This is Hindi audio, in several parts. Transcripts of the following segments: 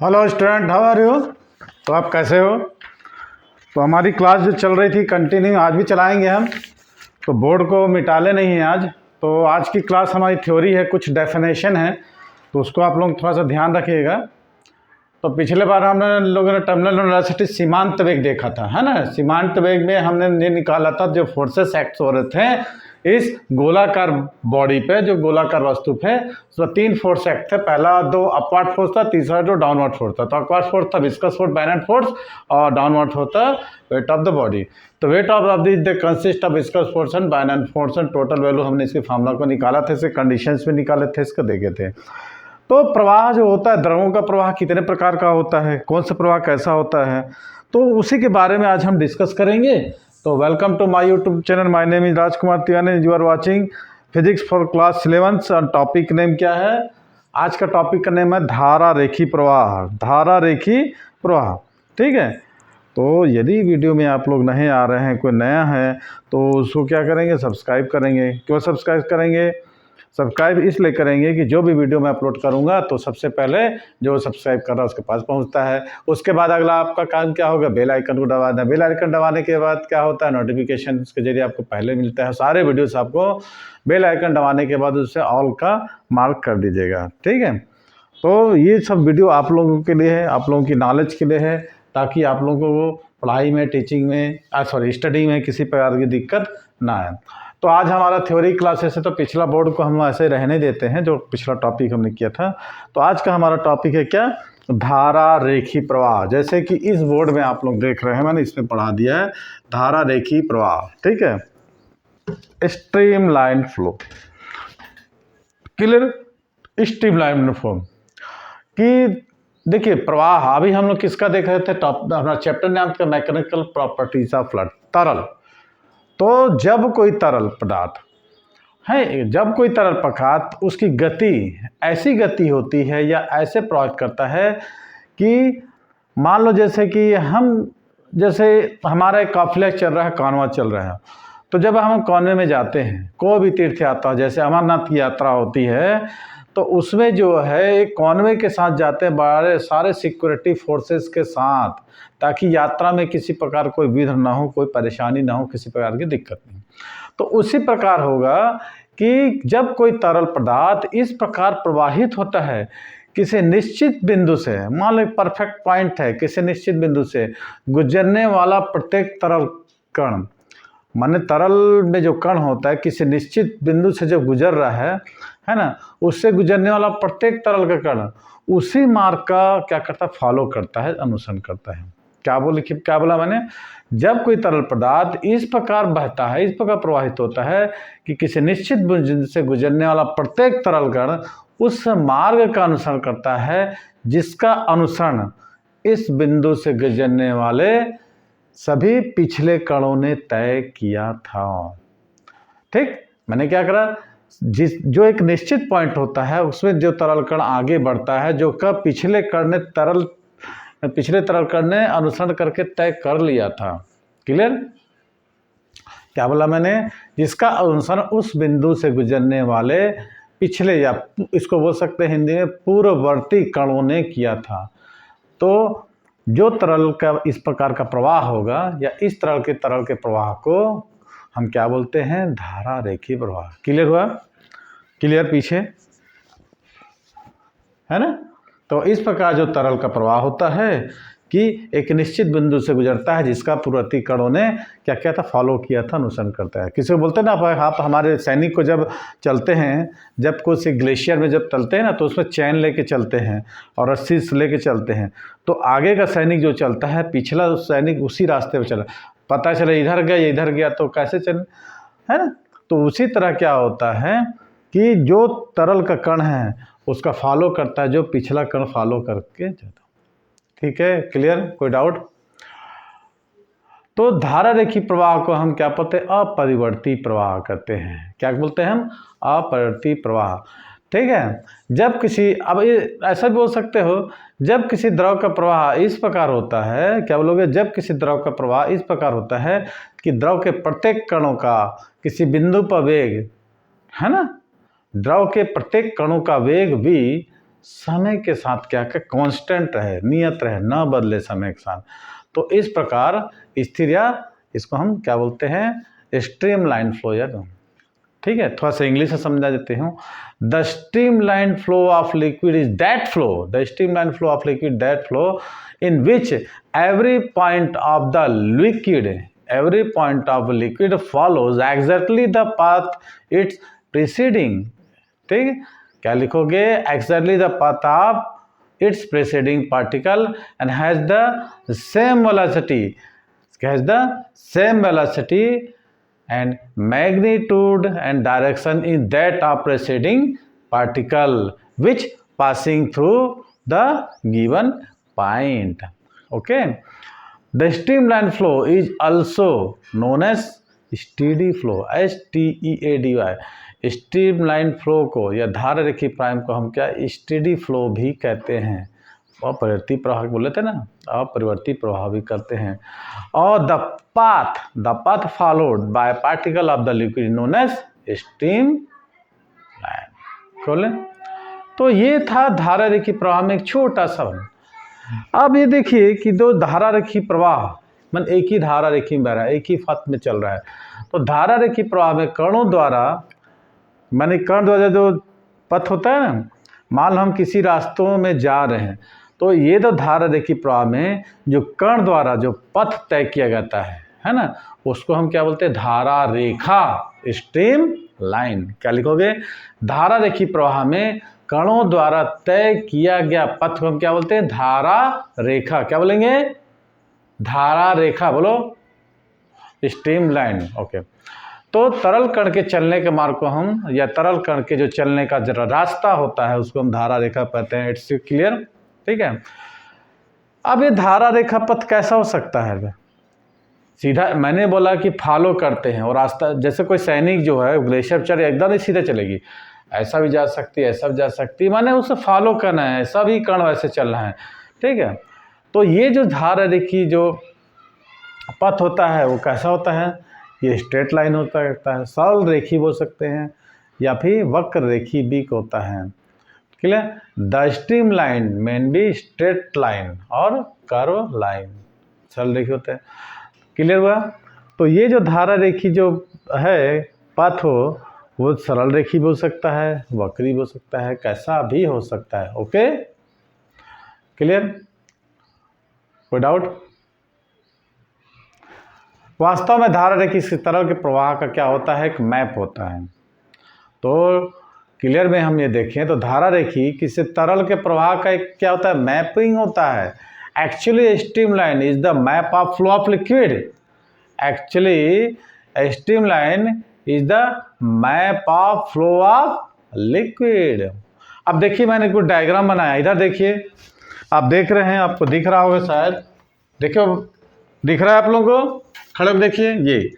Hello student, how are you. तो आप कैसे हो। तो हमारी क्लास जो चल रही थी कंटिन्यू आज भी चलाएंगे हम। तो बोर्ड को मिटाले नहीं है आज। तो आज की क्लास हमारी थ्योरी है, कुछ डेफिनेशन है, तो उसको आप लोग थोड़ा सा ध्यान रखिएगा। तो पिछले बार हमने लोगों ने टर्मिनल वेलोसिटी सीमांत वेग देखा था, है ना। सीमांत वेग में हमने ये निकाला था जो फोर्सेस एक्ट हो रहे थे इस गोलाकार बॉडी पे, जो गोलाकार वस्तु पे, उसमें 3 फोर्स एक्ट थे। पहला 2 अपवर्ड फोर्स था, तीसरा जो डाउनवर्ड फोर्स था। तो अपवर्ड फोर्स था विस्कस फोर्स, बायनेट फोर्स, और डाउनवर्ड फोर्स था वेट ऑफ द बॉडी। तो weight of the consist of viscous force and bayonet force and total value हमने इसके फार्मूला को निकाला था, इसके कंडीशंस में निकाले थे, इसको देखे थे। तो प्रवाह जो होता है, द्रवों का प्रवाह कितने प्रकार का होता है, कौन सा प्रवाह कैसा होता है, तो उसी के बारे में आज हम डिस्कस करेंगे। तो welcome to my YouTube channel. My name is Rajkumar Tiwari. You are watching physics for class 11 और टॉपिक नेम क्या है, आज का टॉपिक का नेम है धारा रेखी प्रवाह। धारा रेखी प्रवाह, ठीक है। तो यदि वीडियो में आप लोग नहीं आ रहे हैं, कोई नया है, तो उसको क्या करेंगे, सब्सक्राइब करेंगे। क्यों सब्सक्राइब करेंगे, सब्सक्राइब इसलिए करेंगे कि जो भी वीडियो मैं अपलोड करूंगा तो सबसे पहले जो सब्सक्राइब कर रहा है उसके पास पहुंचता है। उसके बाद अगला आपका काम क्या होगा, बेल आइकन को दबाना। बेल आइकन दबाने के बाद क्या होता है, नोटिफिकेशन के जरिए आपको पहले मिलता है सारे वीडियोस। आपको बेल आइकन दबाने के बाद उससे ऑल का मार्क कर दीजिएगा, ठीक है। तो ये सब वीडियो आप लोगों के लिए है, आप लोगों की नॉलेज के लिए है, ताकि आप लोगों को पढ़ाई में, टीचिंग में, स्टडी में किसी प्रकार की दिक्कत ना आए। तो आज हमारा थ्योरी क्लासेस है, तो पिछला बोर्ड को हम ऐसे रहने देते हैं जो पिछला टॉपिक हमने किया था। तो आज का हमारा टॉपिक है क्या, धारा रेखी प्रवाह। जैसे कि इस बोर्ड में आप लोग देख रहे हैं, मैंने इसमें पढ़ा दिया है धारा रेखी प्रवाह, ठीक है। Stream line flow, clear. Stream line flow कि देखिए प्रवाह, अभी हम लोग किसका देख रहे थे, अपना चैप्टर नाम था मैकेनिकल प्रॉपर्टीज ऑफ फ्लड, तरल। तो जब कोई तरल पदार्थ है, जब कोई तरल पदार्थ, उसकी गति ऐसी गति होती है या ऐसे प्रभावित करता है कि मान लो जैसे कि जैसे हमारा एक काफिला चल रहा है, कानवा चल रहा है। तो जब हम कानवे में जाते हैं, कोई भी तीर्थ यात्रा, जैसे अमरनाथ की यात्रा होती है, तो उसमें जो है एक कॉन्वे के साथ जाते हैं, बड़े सारे सिक्योरिटी फोर्सेस के साथ, ताकि यात्रा में किसी प्रकार कोई विघ्न ना हो, कोई परेशानी ना हो, किसी प्रकार की दिक्कत नहीं। तो उसी प्रकार होगा कि जब कोई तरल पदार्थ इस प्रकार प्रवाहित होता है किसी निश्चित बिंदु से, मान लो परफेक्ट पॉइंट है, किसी निश्चित बिंदु से गुजरने वाला प्रत्येक तरल कण, माने तरल में जो कण होता है किसी निश्चित बिंदु से जो गुजर रहा है ना, उससे गुजरने वाला प्रत्येक तरल का कण उसी मार्ग का क्या करता है, फॉलो करता है, अनुसरण करता है। क्या बोला मैंने, जब कोई तरल पदार्थ इस प्रकार बहता है, इस प्रकार प्रवाहित होता है कि किसी निश्चित बिंदु से गुजरने वाला प्रत्येक तरल कण उस मार्ग का अनुसरण करता है जिसका अनुसरण इस बिंदु से गुजरने वाले सभी पिछले कणों ने तय किया था, ठीक। मैंने क्या करा, जो एक निश्चित पॉइंट होता है उसमें जो तरल कण आगे बढ़ता है, जो का पिछले तरल कण ने अनुसरण करके तय कर लिया था, क्लियर। क्या बोला मैंने, जिसका अनुसरण उस बिंदु से गुजरने वाले पिछले, या इसको बोल सकते हैं हिंदी में पूर्ववर्ती कणों ने किया था। तो जो तरल का इस प्रकार का प्रवाह होगा, या इस तरह के तरल के प्रवाह को हम क्या बोलते हैं, धारा रेखी प्रवाह। क्लियर हुआ, क्लियर पीछे, है ना। तो इस प्रकार जो तरल का प्रवाह होता है कि एक निश्चित बिंदु से गुजरता है जिसका पूर्ववर्ती कणों ने क्या किया था, फॉलो किया था, अनुसरण करता है। किसी को बोलते हैं ना, आप हमारे सैनिक को जब चलते हैं, जब कुछ ग्लेशियर में जब चलते हैं ना, तो उसमें चैन लेके चलते हैं और रस्सी लेके चलते हैं। तो आगे का सैनिक जो चलता है, पिछला सैनिक उसी रास्ते पर चला, पता चला इधर गया इधर गया, तो कैसे चले, है ना। तो उसी तरह क्या होता है कि जो तरल का कण है उसका फॉलो करता है जो पिछला कण फॉलो करके जाता, ठीक है, क्लियर, कोई डाउट। तो धारा रेखी प्रवाह को हम क्या बोलते हैं, अपरिवर्ती प्रवाह कहते हैं। क्या बोलते हैं हम, अपरिवर्ती प्रवाह, ठीक है। जब किसी, अब ये ऐसा भी बोल सकते हो, जब किसी द्रव का प्रवाह इस प्रकार होता है, क्या बोलोगे, जब किसी द्रव का प्रवाह इस प्रकार होता है कि द्रव के प्रत्येक कणों का किसी बिंदु पर वेग, है ना, द्रव के प्रत्येक कणों का वेग भी समय के साथ क्या क्या कांस्टेंट रहे, नियत रहे, न बदले समय के साथ। तो इस प्रकार स्थिर या इसको हम क्या बोलते हैं, स्ट्रीम लाइन फ्लो यार। ठीक है, थोड़ा सा इंग्लिश में समझा देते हूँ। The stream line flow of liquid is that flow, the stream line flow of liquid that flow in which every point of the liquid, every point of liquid follows exactly the path it's preceding। ठीक, क्या लिखोगे, exactly the path of its preceding particle and has the same velocity, has the same velocity and magnitude and direction in that of preceding particle which passing through the given point। okay, the streamline flow is also known as steady flow, STEADY। Streamline flow को या धारा रेखी प्राइम को हम क्या स्टेडी फ्लो भी कहते हैं। अपरिवर्ती प्रवाह बोले थे ना, अपरिवर्ती प्रवाह भी करते हैं। और the path followed by particle of the liquid known as stream line. खोले, तो ये था धारा रेखी प्रवाह में एक छोटा सा। अब ये देखिए कि दो धारा रेखी प्रवाह मन एक ही धारा रेखी में बह रहा है, एक ही पथ में चल रहा है। तो धारा रेखी प्रवाह में कणों द्वारा, माने कण द्वारा जो पथ होता है ना, मान लो हम किसी रास्तों में जा रहे हैं, तो ये तो धारा रेखी प्रवाह में जो कण द्वारा जो पथ तय किया जाता है ना, उसको हम क्या बोलते हैं, धारा रेखा, स्ट्रीम लाइन। क्या लिखोगे, धारा रेखी प्रवाह में कणों द्वारा तय किया गया पथ को हम क्या बोलते हैं, धारा रेखा। क्या बोलेंगे, धारा रेखा, बोलो स्ट्रीम लाइन। ओके, तो तरल कण के चलने के मार्ग को हम, या तरल कण के जो चलने का जरा रास्ता होता है उसको हम धारा रेखा कहते हैं। इट्स क्लियर, ठीक है। अब ये धारा रेखा पथ कैसा हो सकता है, सीधा मैंने बोला कि फॉलो करते हैं और रास्ता, जैसे कोई सैनिक जो है ग्लेशियर चढ़ एकदम ही सीधे चलेगी, ऐसा भी जा सकती है, ऐसा भी जा सकती है, माने उसे फॉलो करना है, सभी कण वैसे चलना है। ठीक है, तो ये जो धारा रेखी जो पथ होता है वो कैसा होता है, ये स्ट्रेट लाइन होता है, सरल रेखी बोल सकते हैं, या फिर वक्र रेखी भी होता है। Clear, the stream line main be straight line और कर्व लाइन, सरल रेखी होते हैं। क्लियर हुआ, तो ये जो धारा रेखी जो है पथ हो, वो सरल रेखी भी हो सकता है, वक्री भी हो सकता है, कैसा भी हो सकता है। ओके, क्लियर, कोई डाउट। वास्तव में धारा रेखी से तरल के प्रवाह का क्या होता है, एक मैप होता है। तो क्लियर में हम ये देखें तो धारा रेखी किसी तरल के प्रवाह का एक क्या होता है, मैपिंग होता है। Actually stream line is the map of flow of liquid, actually stream line is the map of flow of liquid. अब देखिए मैंने कुछ डायग्राम बनाया, इधर देखिए, आप देख रहे हैं, आपको दिख रहा होगा शायद, देखो दिख रहा है आप लोगों को, खड़े देखिए, ये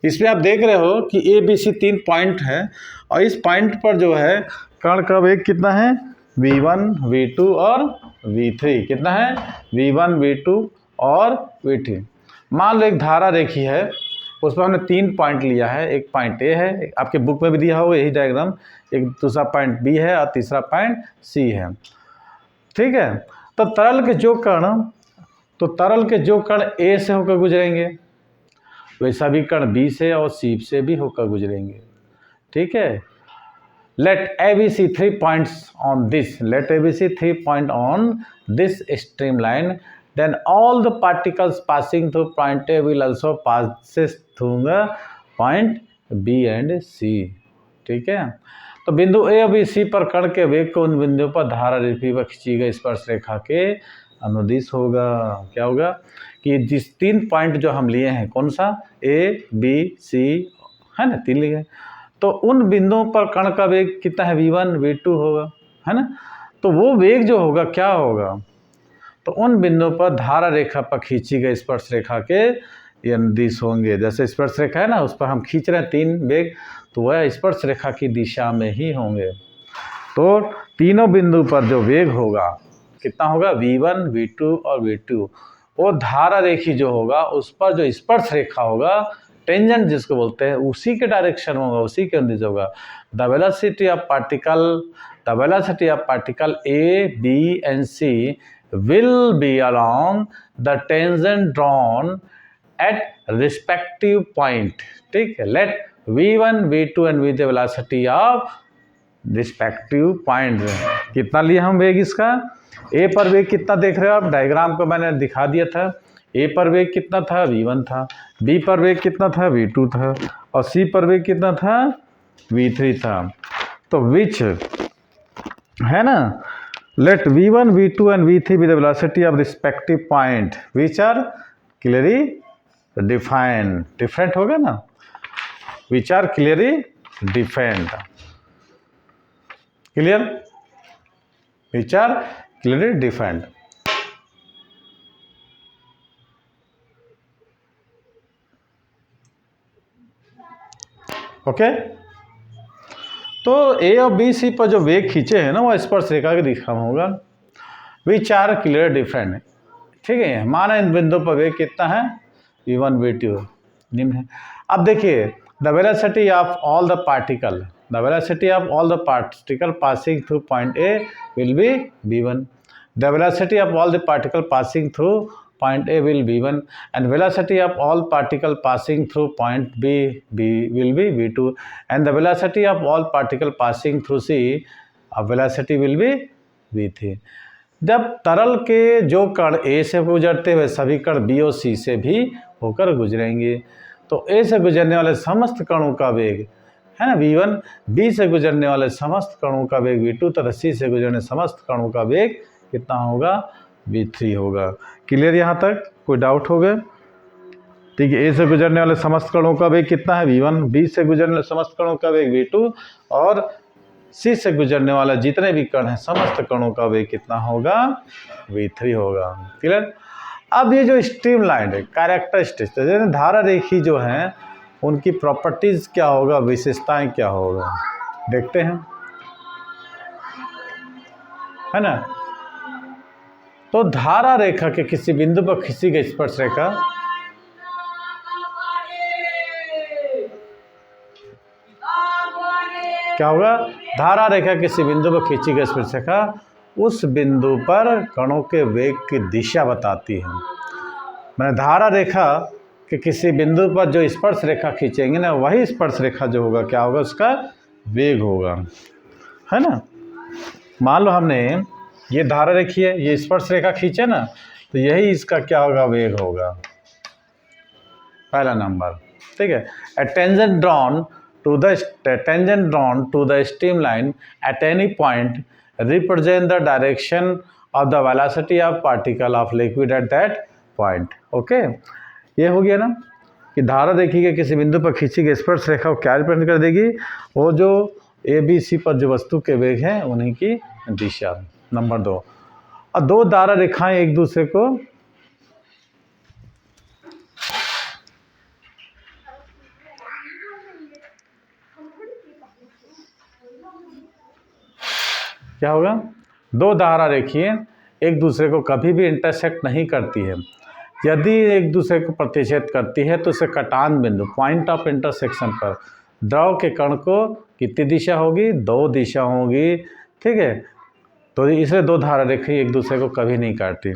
इसमें आप देख रहे हो कि ABC 3 पॉइंट है, और इस पॉइंट पर जो है कण का वेग कितना है, V1, V2 और V3। कितना है, V1, V2 और V3। मान लो एक धारा रेखी है, उस पर हमने 3 पॉइंट लिया है, एक पॉइंट A है, आपके बुक में भी दिया होगा यही डायग्राम, एक दूसरा पॉइंट B है और तीसरा पॉइंट C है। ठीक है, तो तरल के जो कण A से होकर गुजरेंगे, वैसा भी कण B से और C से भी होकर गुजरेंगे। ठीक है, let ABC 3 points on this, let ABC 3 point on this streamline, then all the particles passing through point A will also passes through the point B and C। ठीक है, तो बिंदु A और C पर कण के वेग को उन बिंदुओं पर धारा रेखी व खींची गई स्पर्श रेखा के अनुदिश होगा। क्या होगा कि जिस 3 पॉइंट जो हम लिए हैं, कौन सा, A, B, C है ना, 3 लिए, तो उन बिंदुओं पर कण का वेग कितना है, V1, V2 होगा, है ना। तो वो वेग जो होगा क्या होगा, तो उन बिंदुओं पर धारा रेखा पर खींची गई स्पर्श रेखा के ये अनुदिश होंगे। जैसे स्पर्श रेखा है ना, उस पर हम खींच रहे हैं 3 वेग, तो वह स्पर्श रेखा की दिशा में ही होंगे। तो तीनों बिंदु पर जो वेग होगा कितना होगा, V1, V2 और V2, वो धारा रेखी जो होगा उस पर जो स्पर्श रेखा होगा, टेंजेंट जिसको बोलते हैं, उसी के डायरेक्शन होगा, उसी के अनुदिश होगा। The velocity of particle the velocity of particle A, B and C will be along the tangent drawn at respective point. ठीक है, let v1, v2 and v3 velocity of respective point. कितना लिए हम वेग इसका? A पर वेग कितना देख रहे हो आप? डायग्राम को मैंने दिखा दिया था। A पर वेग कितना था? v1 था। B पर वेग कितना था? v2 था। और C पर वेग कितना था? v3 था। तो विच है ना, let v1, v2 and v3 be the velocity of respective point which are clearly defined. different होगा ना, which are clearly defined. clear? which are clearly defined. Okay तो ए और बी सी पर जो वेग खींचे हैं ना वो स्पर्श रेखा के दिखा होगा, विच आर क्लियर डिफरेंट. ठीक है, माना इन बिंदु पर वेग कितना है? v1 v2 निम्न है. अब देखिए the velocity of all the particle, the velocity of all the particle passing through point A will be v1. The velocity of all the particle passing through point A will be v1 and velocity of all particle passing through point B will be v2 and the velocity of all particle passing through C velocity will be v3. जब तरल के जो कण A से गुजरते हुए सभी कण B और C से भी होकर गुजरेंगे तो A से गुजरने वाले समस्त कणों का वेग है ना v1, B से गुजरने वाले समस्त कणों का वेग v2 तथा C से गुजरने समस्त कणों का वेग कितना होगा? v3 होगा. क्लियर यहाँ तक? कोई डाउट हो गया? ठीक है, ए से गुजरने वाले समस्त कणों का वेग कितना है? v1, बी से गुजरने वाले समस्त कणों का वेग v2 और सी से गुजरने वाला जितने भी कण हैं समस्त कणों का वेग कितना होगा? v3 होगा. क्लियर? अब ये जो स्ट्रीम लाइन है, कैरेक्टरिस्टिक्स धारा रेखी जो हैं उनकी प्रॉपर्टीज क्या होगा, विशेषताएं क्या होगा, देखते हैं, है ना. तो धारा रेखा के किसी बिंदु पर खींची गई स्पर्श रेखा क्या होगा? धारा रेखा किसी बिंदु पर खींची गई स्पर्श रेखा उस बिंदु पर कणों के वेग की दिशा बताती है. मैंने धारा रेखा के किसी बिंदु पर जो स्पर्श रेखा खींचेंगे ना वही स्पर्श रेखा जो होगा क्या होगा? उसका वेग होगा, है ना. मान लो हमने ये धारा रेखी है, ये स्पर्श रेखा खींचे ना तो यही इसका क्या होगा? वेग होगा. पहला नंबर. ठीक है, a tangent drawn to the streamline at any point represent the direction of the velocity of particle of liquid at that point. Okay, ये हो गया ना कि धारा रेखी के किसी बिंदु पर खींची गई स्पर्श रेखा को क्या रिप्रेजेंट कर देगी? वो जो ए बी सी पर जो वस्तु के वेग हैं उन्हीं की दिशा. नंबर 2, और दो धारा रेखाएं एक दूसरे को क्या होगा? दो धारा रेखीय एक दूसरे को कभी भी इंटरसेक्ट नहीं करती है. यदि एक दूसरे को प्रतिच्छेद करती है तो उसे कटान बिंदु पॉइंट ऑफ इंटरसेक्शन पर द्रव के कण को कितनी दिशा होगी? 2 दिशा होगी. ठीक है, तो इसलिए दो धारा रेखी एक दूसरे को कभी नहीं काटती.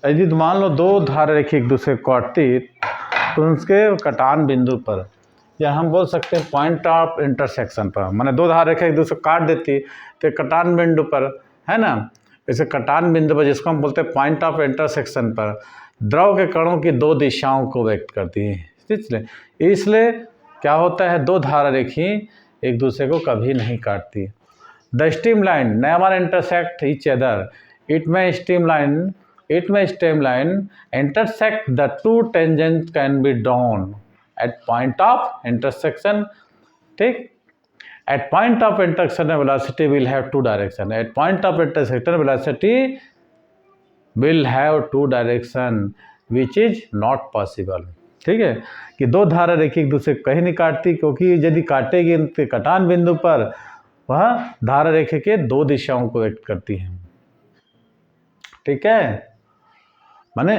यदि मान लो दो धारा रेखी एक दूसरे को काटती तो उसके कटान बिंदु पर या हम बोल सकते हैं पॉइंट ऑफ इंटरसेक्शन पर, माने दो धारा रेखा एक दूसरे को काट देती तो कटान बिंदु पर, है ना, इसे कटान बिंदु पर जिसको हम बोलते हैं पॉइंट ऑफ इंटरसेक्शन पर द्रव के कणों की 2 दिशाओं को व्यक्त करती है. इसलिए क्या होता है? दो धारा रेखी एक दूसरे को कभी नहीं काटती. The streamline never intersect each other. It may streamline intersect the two tangents can be drawn at point of intersection. ठीक, at point of intersection velocity will have 2 direction. At point of intersection velocity will have 2 direction which is not possible. ठीक है, कि दो धारा रेखी एक दूसरे को कहीं नहीं काटती क्योंकि यदि काटेगी तो कटान बिंदु पर वह धारा रेखा के 2 दिशाओं को व्यक्त करती है. ठीक है, माने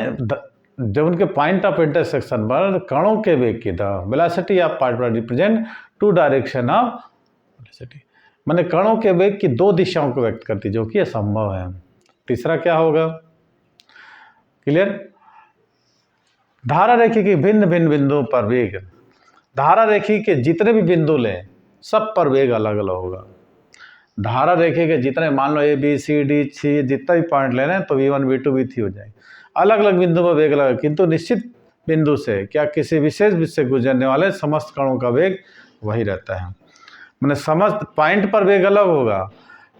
जब उनके पॉइंट ऑफ इंटरसेक्शन पर कणों के वेग की the velocity of particle represent 2 direction of velocity. मैंने कणों के वेग की दो दिशाओं को व्यक्त करती, जो कि असंभव है। तीसरा क्या होगा? क्लियर? धारा रेखी की भिन्न भिन्न बिंदुओं पर वेग, धारा रेखी के जितने भी बिंदु लें सब पर वेग अलग अलग होगा। धारा रेखी के जितने, मान लो ABCD जितना भी पॉइंट ले रहे हैं तो V1 V2 V3 हो जाएंगे, अलग अलग बिंदु पर वेग अलग, किंतु निश्चित बिंदु से क्या किसी विशेष बिंदु से गुजरने वाले समस्त कणों का वेग वही रहता है। मैंने समस्त पॉइंट पर वेग अलग होगा,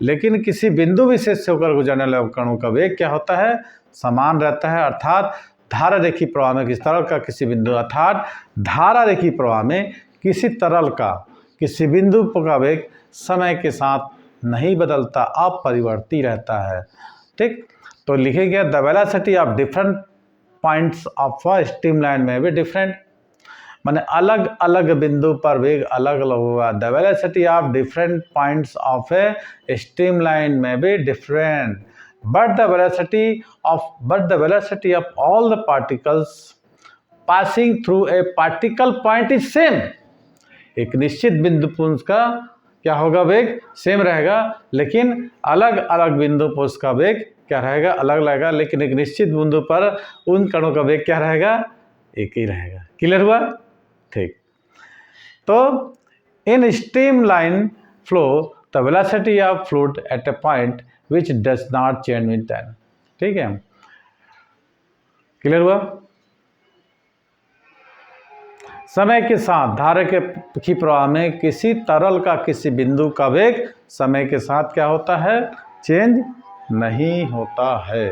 लेकिन किसी बिंदु विशेष से होकर गुजरने वाले कणों का वेग क्या होता है? समान रहता है। अर्थात धारा रेखी प्रवाह में किसी तरल का किसी बिंदु, अर्थात धारा रेखी प्रवाह में किसी तरल का किसी बिंदु का वेग समय के साथ नहीं बदलता, अपरिवर्ती रहता है। ठीक, तो लिखे गया the velocity of different points of a streamline में भी डिफरेंट, माने अलग अलग बिंदु पर वेग अलग अलग होगा। The velocity of different points of A streamline में भी different, but the velocity of all the particles passing through a particle point is same। एक निश्चित बिंदु पुंज का क्या होगा? वेग सेम रहेगा, लेकिन अलग अलग बिंदु पर उसका वेग क्या रहेगा? अलग रहेगा, लेकिन एक निश्चित बिंदु पर उन कणों का वेग क्या रहेगा? एक ही रहेगा। क्लियर हुआ? ठीक, तो in streamline flow the velocity of fluid at a point which does not change with time। ठीक है, क्लियर हुआ? समय के साथ धारा की प्रवाह में किसी तरल का किसी बिंदु का वेग समय के साथ क्या होता है? चेंज नहीं होता है।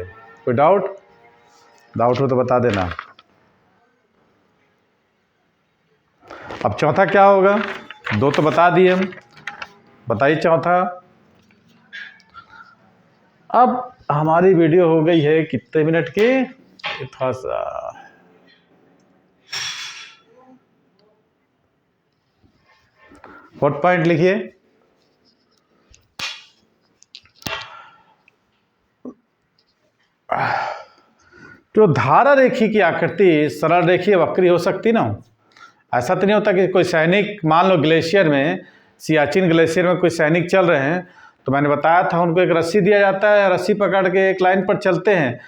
कोई डाउट हो तो बता देना। अब चौथा क्या होगा? दो तो बता दिए हम, बताइए चौथा। अब हमारी वीडियो हो गई है कितने मिनट की? थोड़ा सा फोर्थ पॉइंट लिखिए। जो धारा रेखी की आकृति सरल रेखीय वक्री हो सकती ना, ऐसा तो नहीं होता कि कोई सैनिक, मान लो ग्लेशियर में, सियाचिन ग्लेशियर में कोई सैनिक चल रहे हैं, तो मैंने बताया था उनको एक रस्सी दिया जाता है, रस्सी पकड़ के एक लाइन पर चलते हैं।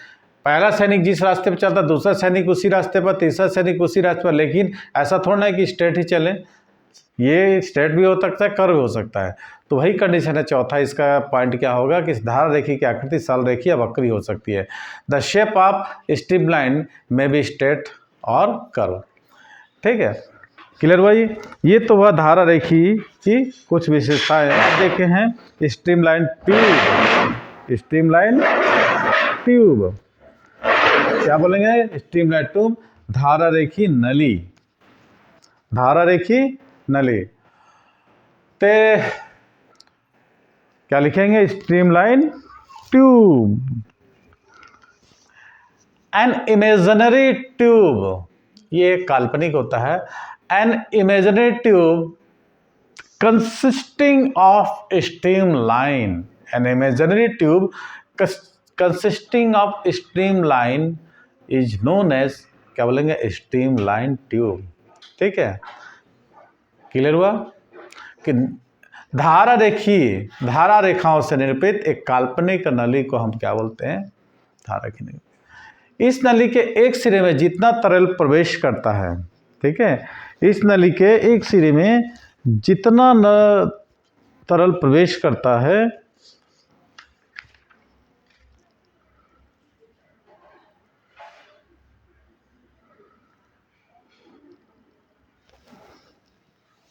पहला सैनिक जिस रास्ते पर चलता है, दूसरा सैनिक उसी रास्ते पर, तीसरा सैनिक उसी रास्ते पर, लेकिन ऐसा थोड़ा है कि स्ट्रेट ही चले, ये स्ट्रेट भी हो सकता है, कर्व भी हो सकता है। तो वही कंडीशन है। चौथा इसका पॉइंट क्या होगा कि धारा रेखी की आकृति सरल रेखीय या वक्री हो सकती है। द शेप ऑफ स्ट्रीमलाइन में बी स्ट्रेट और कर्व। ठीक है, क्लियर हुआ? ये तो वह धारा रेखी की कुछ विशेषताएं आप देखे हैं। स्ट्रीमलाइन ट्यूब, स्ट्रीमलाइन ट्यूब क्या बोलेंगे? स्ट्रीमलाइन ट्यूब, धारा रेखी नली, धारा रेखी नली। ते क्या लिखेंगे? Streamline tube. An imaginary tube, ये काल्पनिक होता है। An imaginary tube consisting of streamline, an imaginary tube consisting of streamline is known as, क्या बोलेंगे? streamline tube। ठीक है, क्लियर हुआ? कि धारा रेखाओं से निरूपित एक काल्पनिक नली को हम क्या बोलते हैं? धारा की नली। इस नली के एक सिरे में जितना तरल प्रवेश करता है, ठीक है, इस नली के एक सिरे में जितना तरल प्रवेश करता है,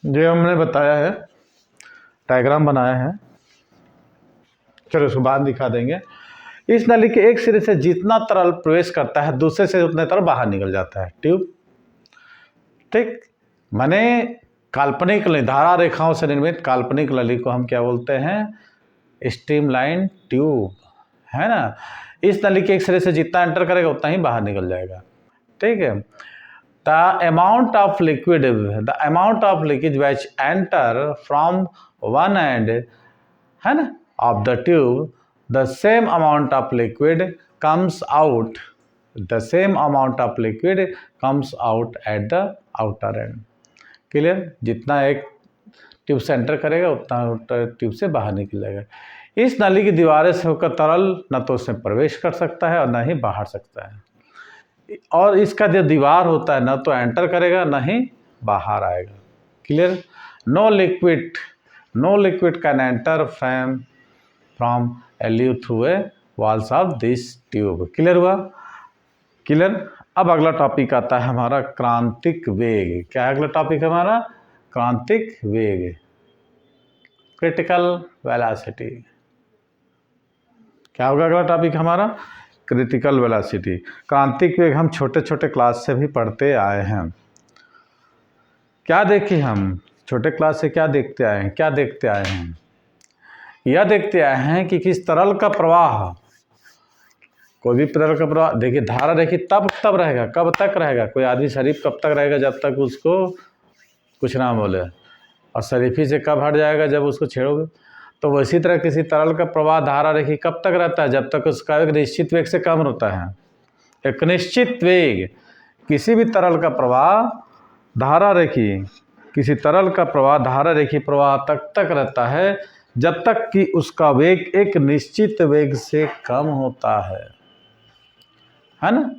जो हमने बताया है, डायग्राम बनाया है, चलो उसको बाद दिखा देंगे। इस नली के एक सिरे से जितना तरल प्रवेश करता है, दूसरे से उतने तरल बाहर निकल जाता है। ट्यूब, ठीक, माने काल्पनिक धारा रेखाओं से निर्मित काल्पनिक नली को हम क्या बोलते हैं? स्ट्रीमलाइन ट्यूब, है ना। इस नली के एक सिरे से जितना एंटर करेगा उतना ही बाहर निकल जाएगा। ठीक है, the amount of liquid which enter from one and, है ना, of the tube, the same amount of liquid comes out, the same amount of liquid comes out at the outer and. Clear? जितना एक ट्यूब से एंटर करेगा उतना ट्यूब से बाहर निकलेगा। इस नली की दीवारें से होकर तरल न तो उसमें प्रवेश कर सकता है और न ही बाहर सकता है, और इसका जो दीवार होता है न तो एंटर करेगा न ही बाहर आएगा। Clear? No liquid can enter from LU through a walls of this tube. Clear हुआ? क्लियर। अब अगला टॉपिक आता है हमारा क्रांतिक वेग। क्या है अगला टॉपिक हमारा? क्रांतिक वेग, क्रिटिकल वेलोसिटी। क्या होगा अगला टॉपिक हमारा? Critical velocity. क्रांतिक वेग हम छोटे छोटे क्लास से भी पढ़ते आए हैं। क्या देखे हम छोटे क्लास से? क्या देखते आए हैं? यह देखते आए हैं कि किस तरल का प्रवाह, कोई भी तरल का प्रवाह, देखिए धारा देखिए तब रहेगा, कब तक रहेगा? कोई आदमी शरीफ कब तक रहेगा? जब तक उसको कुछ ना बोले, और शरीफी से कब हट जाएगा? जब उसको छेड़ोगे। तो वैसी तरह किसी तरल का प्रवाह धारा रेखी कब तक रहता है? जब तक उसका एक निश्चित वेग से कम होता है। एक निश्चित वेग, किसी भी तरल का प्रवाह धारा रेखी, किसी तरल का प्रवाह धारा रेखी प्रवाह तक रहता है जब तक कि उसका वेग एक निश्चित वेग से कम होता है ना।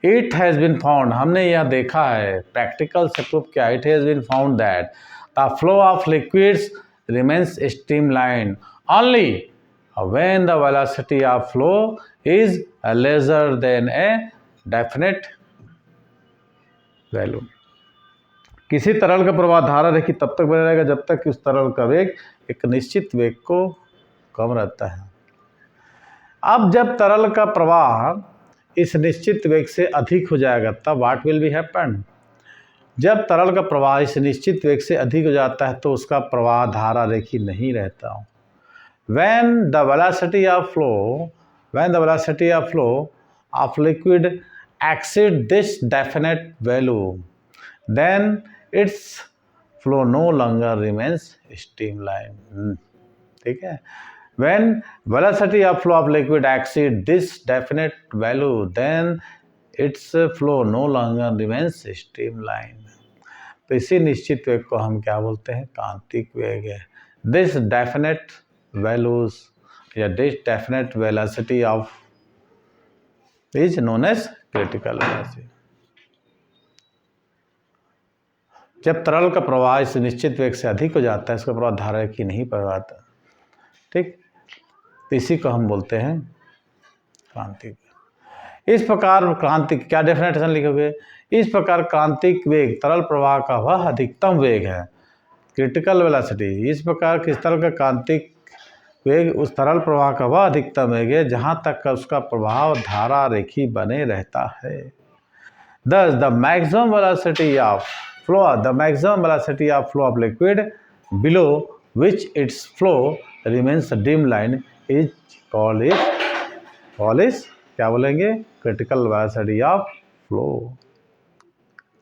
इट हैज़ बिन फाउंड, हमने यह देखा है, प्रैक्टिकल से प्रूव किया। It has been found that the flow of liquids remains streamlined only when the velocity of flow is lesser than a definite value। किसी तरल का प्रवाह धारा रेखी तब तक बना रहेगा जब तक कि उस तरल का वेग एक निश्चित वेग को कम रहता है। अब जब तरल का प्रवाह इस निश्चित वेग से अधिक हो जाएगा तब व्हाट विल बी हैपन? जब तरल का प्रवाह इस निश्चित वेग से अधिक हो जाता है तो उसका प्रवाह धारा रेखी नहीं रहता। When the velocity of flow of liquid exceed this definite value, then its flow no longer remains streamlined। ठीक है? When velocity of flow of liquid exceed this definite value, then its flow no longer remains streamlined। तो इसी निश्चित वेग को हम क्या बोलते हैं? क्रांतिक वेग है। दिस डेफिनेट वैल्यूज या this definite velocity of is known as critical velocity. जब तरल का प्रवाह इस निश्चित वेग से अधिक हो जाता है, इसका प्रवाह धारा रेखी नहीं प्रवाहता। ठीक, तो इसी को हम बोलते हैं क्रांतिक। इस प्रकार क्रांतिक, क्या डेफिनेशन लिखोगे? इस प्रकार क्रांतिक वेग तरल प्रवाह का वह अधिकतम वेग है, क्रिटिकल वेलोसिटी। इस प्रकार किस तरह का क्रांतिक वेग उस तरल प्रवाह का वह अधिकतम वेग है जहाँ तक का उसका प्रभाव धारा रेखी बने रहता है। Thus the maximum velocity of flow of liquid below which its flow remains streamlined is called क्या बोलेंगे? Critical velocity of flow.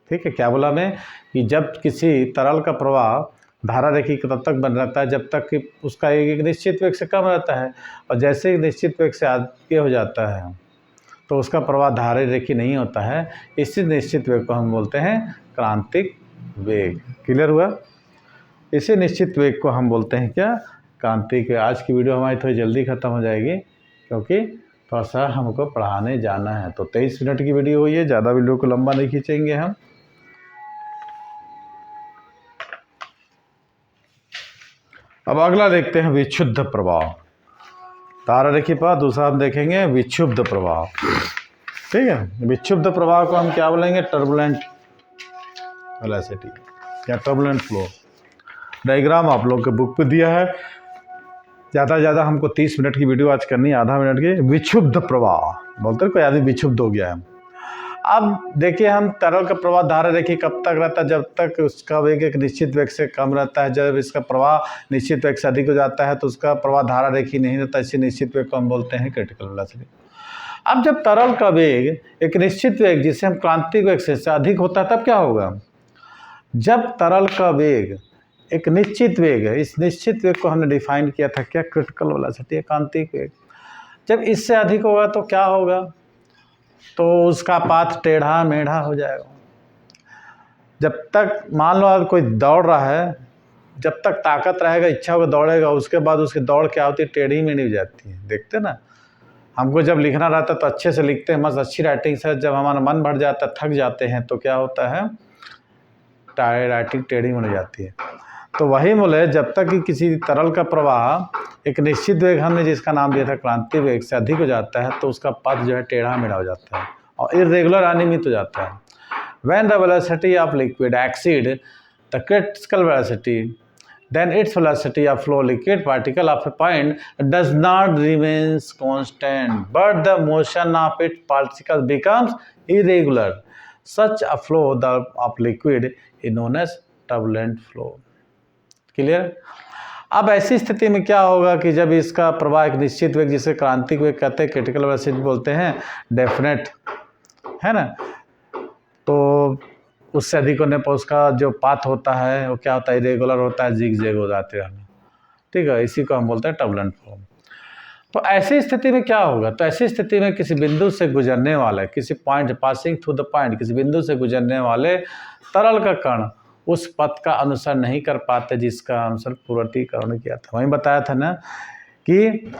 ठीक है? क्या बोला मैं कि जब किसी तरल का प्रवाह धारा रेखी तब तक बन रहता है जब तक कि उसका एक निश्चित वेग से कम रहता है, और जैसे ही निश्चित वेग से आगे हो जाता है तो उसका प्रवाह धारा रेखी नहीं होता है। इसी निश्चित वेग को हम बोलते हैं क्रांतिक वेग। क्लियर हुआ? इसी निश्चित वेग को हम बोलते हैं क्या? क्रांतिक वेग। आज की वीडियो हमारी थोड़ी जल्दी ख़त्म हो जाएगी क्योंकि थोड़ा सा हमको पढ़ाने जाना है। तो 23 मिनट की वीडियो हुई है, ज़्यादा वीडियो को लंबा नहीं खींचेंगे हम। अब अगला देखते हैं विक्षुब्ध प्रवाह। धारा रेखी पर दूसरा हम देखेंगे विक्षुब्ध प्रवाह। ठीक है? विक्षुब्ध प्रवाह को हम क्या बोलेंगे? टर्बुलेंट वेलोसिटी या टर्बुलेंट फ्लो। डायग्राम आप लोग के बुक पे दिया है। ज़्यादा से ज़्यादा हमको 30 मिनट की वीडियो आज करनी है, आधा मिनट की। विक्षुब्ध प्रवाह बोलते हैं, कोई आदमी विक्षुब्ध हो गया है। अब देखिए, हम तरल का प्रवाह धारा रेखी कब तक रहता है? जब तक उसका वेग एक निश्चित वेग से कम रहता है। जब इसका प्रवाह निश्चित वेग से अधिक हो जाता है तो उसका प्रवाह धारा रेखी नहीं रहता। इसी निश्चित वेग को हम बोलते हैं क्रिटिकल वेलोसिटी। अब जब तरल का वेग एक निश्चित वेग जिसे हम क्रांतिक वेग से अधिक होता है तब क्या होगा? जब तरल का वेग एक निश्चित वेग है, इस निश्चित वेग को हमने डिफाइन किया था क्या? क्रिटिकल वेलोसिटी, क्रांतिक वेग। जब इससे अधिक होगा तो क्या होगा? तो उसका पाथ टेढ़ा मेढ़ा हो जाएगा। जब तक मान लो कोई दौड़ रहा है जब तक ताकत रहेगा, इच्छा होगा, दौड़ेगा, उसके बाद उसकी दौड़ क्या होती है, टेढ़ी मेढ़ी हो जाती है। देखते ना, हमको जब लिखना रहता है तो अच्छे से लिखते हैं, मस्त अच्छी राइटिंग से। जब हमारा मन भर जाता है, थक जाते हैं, तो क्या होता है, राइटिंग टेढ़ी हो जाती है। तो वही बोले, जब तक कि किसी तरल का प्रवाह एक निश्चित वेग, हमने जिसका नाम दिया था क्रांति वेग, से अधिक हो जाता है तो उसका पथ जो है टेढ़ा मेढ़ा हो जाता है और इर्रेगुलर अनियमित हो जाता है। When the velocity of liquid exceed the critical velocity, then its velocity of flow liquid particle of a point does not remains constant, but the motion of its particles becomes irregular. Such a flow of liquid is known as turbulent flow. Clear? अब ऐसी स्थिति में क्या होगा कि जब इसका प्रवाह एक निश्चित वेग, जिसे क्रांतिक वेग कहते हैं, क्रिटिकल वेलोसिटी बोलते हैं, डेफिनेट है ना, तो उससे अधिक होने पर उसका जो पाथ होता है वो क्या होता है, इरेगुलर होता है, जिग जैग हो जाते हैं। ठीक है, इसी को हम बोलते हैं टर्बुलेंट फ्लो। तो ऐसी स्थिति में क्या होगा, तो ऐसी स्थिति में किसी बिंदु से गुजरने वाले, किसी point, passing through the point, किसी बिंदु से गुजरने वाले तरल का कण उस पथ का अनुसरण नहीं कर पाते जिसका अनुसरण पूर्ववर्ती कणों ने किया था। वहीं बताया था ना कि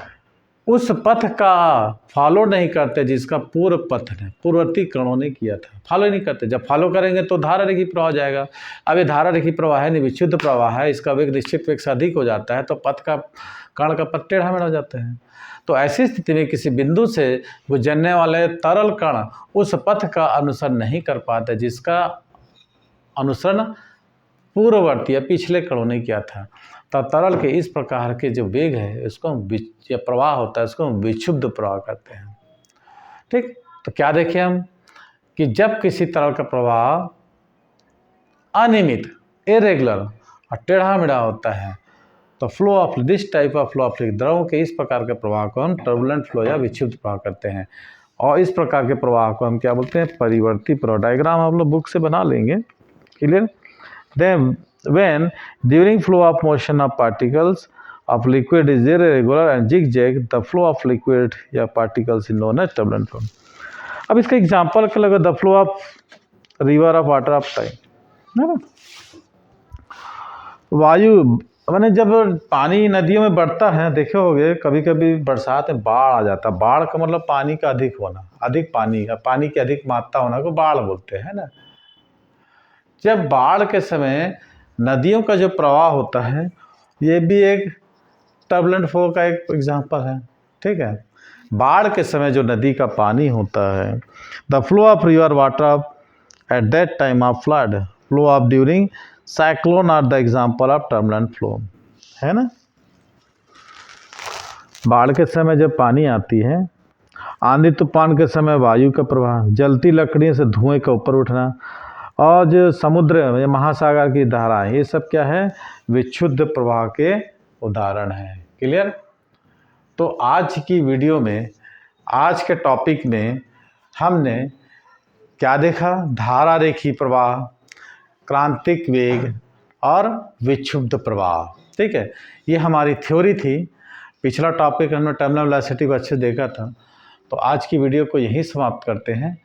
उस पथ का फॉलो नहीं करते जिसका पूर्ववर्ती कणों ने किया था। फॉलो नहीं करते, जब फॉलो करेंगे तो धारा रेखी प्रवाह हो जाएगा। अब ये धारा रेखी प्रवाह है, नहीं विशुद्ध प्रवाह है, इसका वेग निश्चित वेग से अधिक हो जाता है तो कण का पथ टेढ़ा मेढ़ा हो जाता है। तो ऐसी स्थिति में किसी बिंदु से गुजरने वाले तरल कण उस पथ का अनुसरण नहीं कर पाते जिसका अनुसरण पूर्ववर्ती या पिछले कणों ने किया था। तो तरल के इस प्रकार के जो वेग है, इसको या प्रवाह होता है, इसको हम विक्षुब्ध प्रवाह कहते हैं। ठीक, तो क्या देखें हम कि जब किसी तरल का प्रवाह अनियमित, इरेगुलर और टेढ़ा मेढ़ा होता है तो flow of this type of flow of द्रवों के इस प्रकार के प्रवाह को हम टर्बुलेंट फ्लो या विक्षुब्ध प्रवाह करते हैं। और इस प्रकार के प्रवाह को हम क्या बोलते हैं, परिवर्ती प्रवाह। डायग्राम आप लोग बुक से बना लेंगे। Clear? Then when during flow of motion of particles of liquid is irregular and zigzag, the flow of liquid या particles is known as turbulent flow. अब इसका एग्जांपल क्या लगा, the flow of river of water of time है ना। वायु मैंने जब पानी नदियों में बढ़ता है, देखे होगे कभी कभी बरसात में बाढ़ आ जाता है। बाढ़ का मतलब पानी का अधिक होना, अधिक पानी की अधिक मात्रा होना को बाढ़ बोलते हैं ना। जब बाढ़ के समय नदियों का जो प्रवाह होता है, ये भी एक टर्बुलेंट फ्लो का एक एग्जांपल है। ठीक है, बाढ़ के समय जो नदी का पानी होता है, the flow of river water at that time of flood, flow of during cyclone are the example of turbulent flow, है ना। बाढ़ के समय जब पानी आती है, आंधी तूफान के समय वायु का प्रवाह, जलती लकड़ियों से धुएं का ऊपर उठना, और जो समुद्र या महासागर की धाराएं, ये सब क्या है, विक्षुब्ध प्रवाह के उदाहरण हैं। क्लियर? तो आज की वीडियो में, आज के टॉपिक में हमने क्या देखा, धारा रेखी प्रवाह, क्रांतिक वेग और विक्षुब्ध प्रवाह। ठीक है, ये हमारी थ्योरी थी। पिछला टॉपिक हमने टर्मिनल वेलोसिटी को अच्छे देखा था। तो आज की वीडियो को यहीं समाप्त करते हैं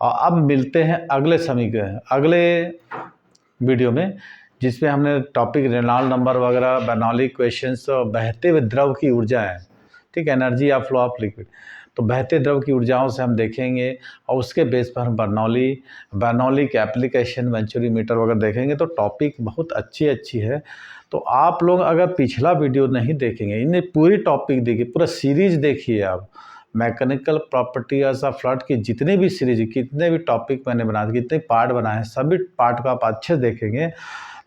और अब मिलते हैं अगले वीडियो में, जिसमें हमने टॉपिक रेनॉल्ड्स नंबर वगैरह, बर्नौली इक्वेशंस और बहते हुए द्रव की ऊर्जा है। ठीक है, energy of flow of liquid, तो बहते द्रव की ऊर्जाओं से हम देखेंगे और उसके बेस पर हम बर्नौली के एप्लीकेशन, वेंचुरीमीटर वगैरह देखेंगे। तो टॉपिक बहुत अच्छी है। तो आप लोग अगर पिछला वीडियो नहीं देखेंगे, इन्हें पूरी टॉपिक देखिए, पूरा सीरीज देखिए आप। मैकेनिकल प्रॉपर्टीज ऑफ फ्लड की जितने भी सीरीज, कितने भी टॉपिक मैंने बनाए, कितने पार्ट बनाए हैं, सभी पार्ट को आप अच्छे देखेंगे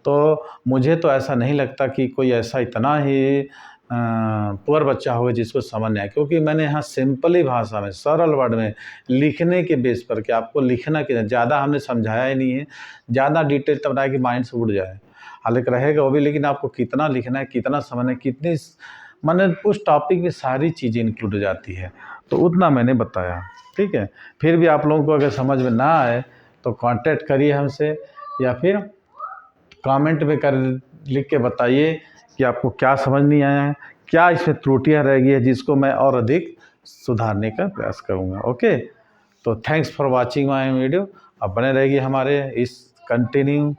तो मुझे तो ऐसा नहीं लगता कि कोई ऐसा इतना ही पुअर बच्चा होगा जिसको समझ नहीं आए, क्योंकि मैंने यहाँ सिंपली भाषा में, सरल वर्ड में, लिखने के बेस पर कि आपको लिखना कि ज़्यादा हमने समझाया ही नहीं है, ज़्यादा डिटेल तब बनाया कि माइंड से उड़ जाए। हालांकि रहेगा वो भी, लेकिन आपको कितना लिखना है, कितना समझना है, कितनी मैंने उस टॉपिक में सारी चीज़ें इंक्लूड हो जाती है, तो उतना मैंने बताया। ठीक है, फिर भी आप लोगों को अगर समझ में ना आए तो कांटेक्ट करिए हमसे, या फिर कमेंट में लिख के बताइए कि आपको क्या समझ नहीं आया है, क्या इसमें त्रुटियां रह गई है, जिसको मैं और अधिक सुधारने का प्रयास करूँगा। ओके, तो thanks for watching my video. अब बने रहेगी हमारे इस कंटिन्यू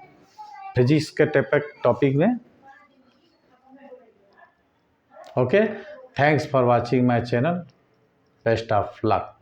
फिजिक्स के टॉपिक में। Okay, thanks for watching my channel, best of luck.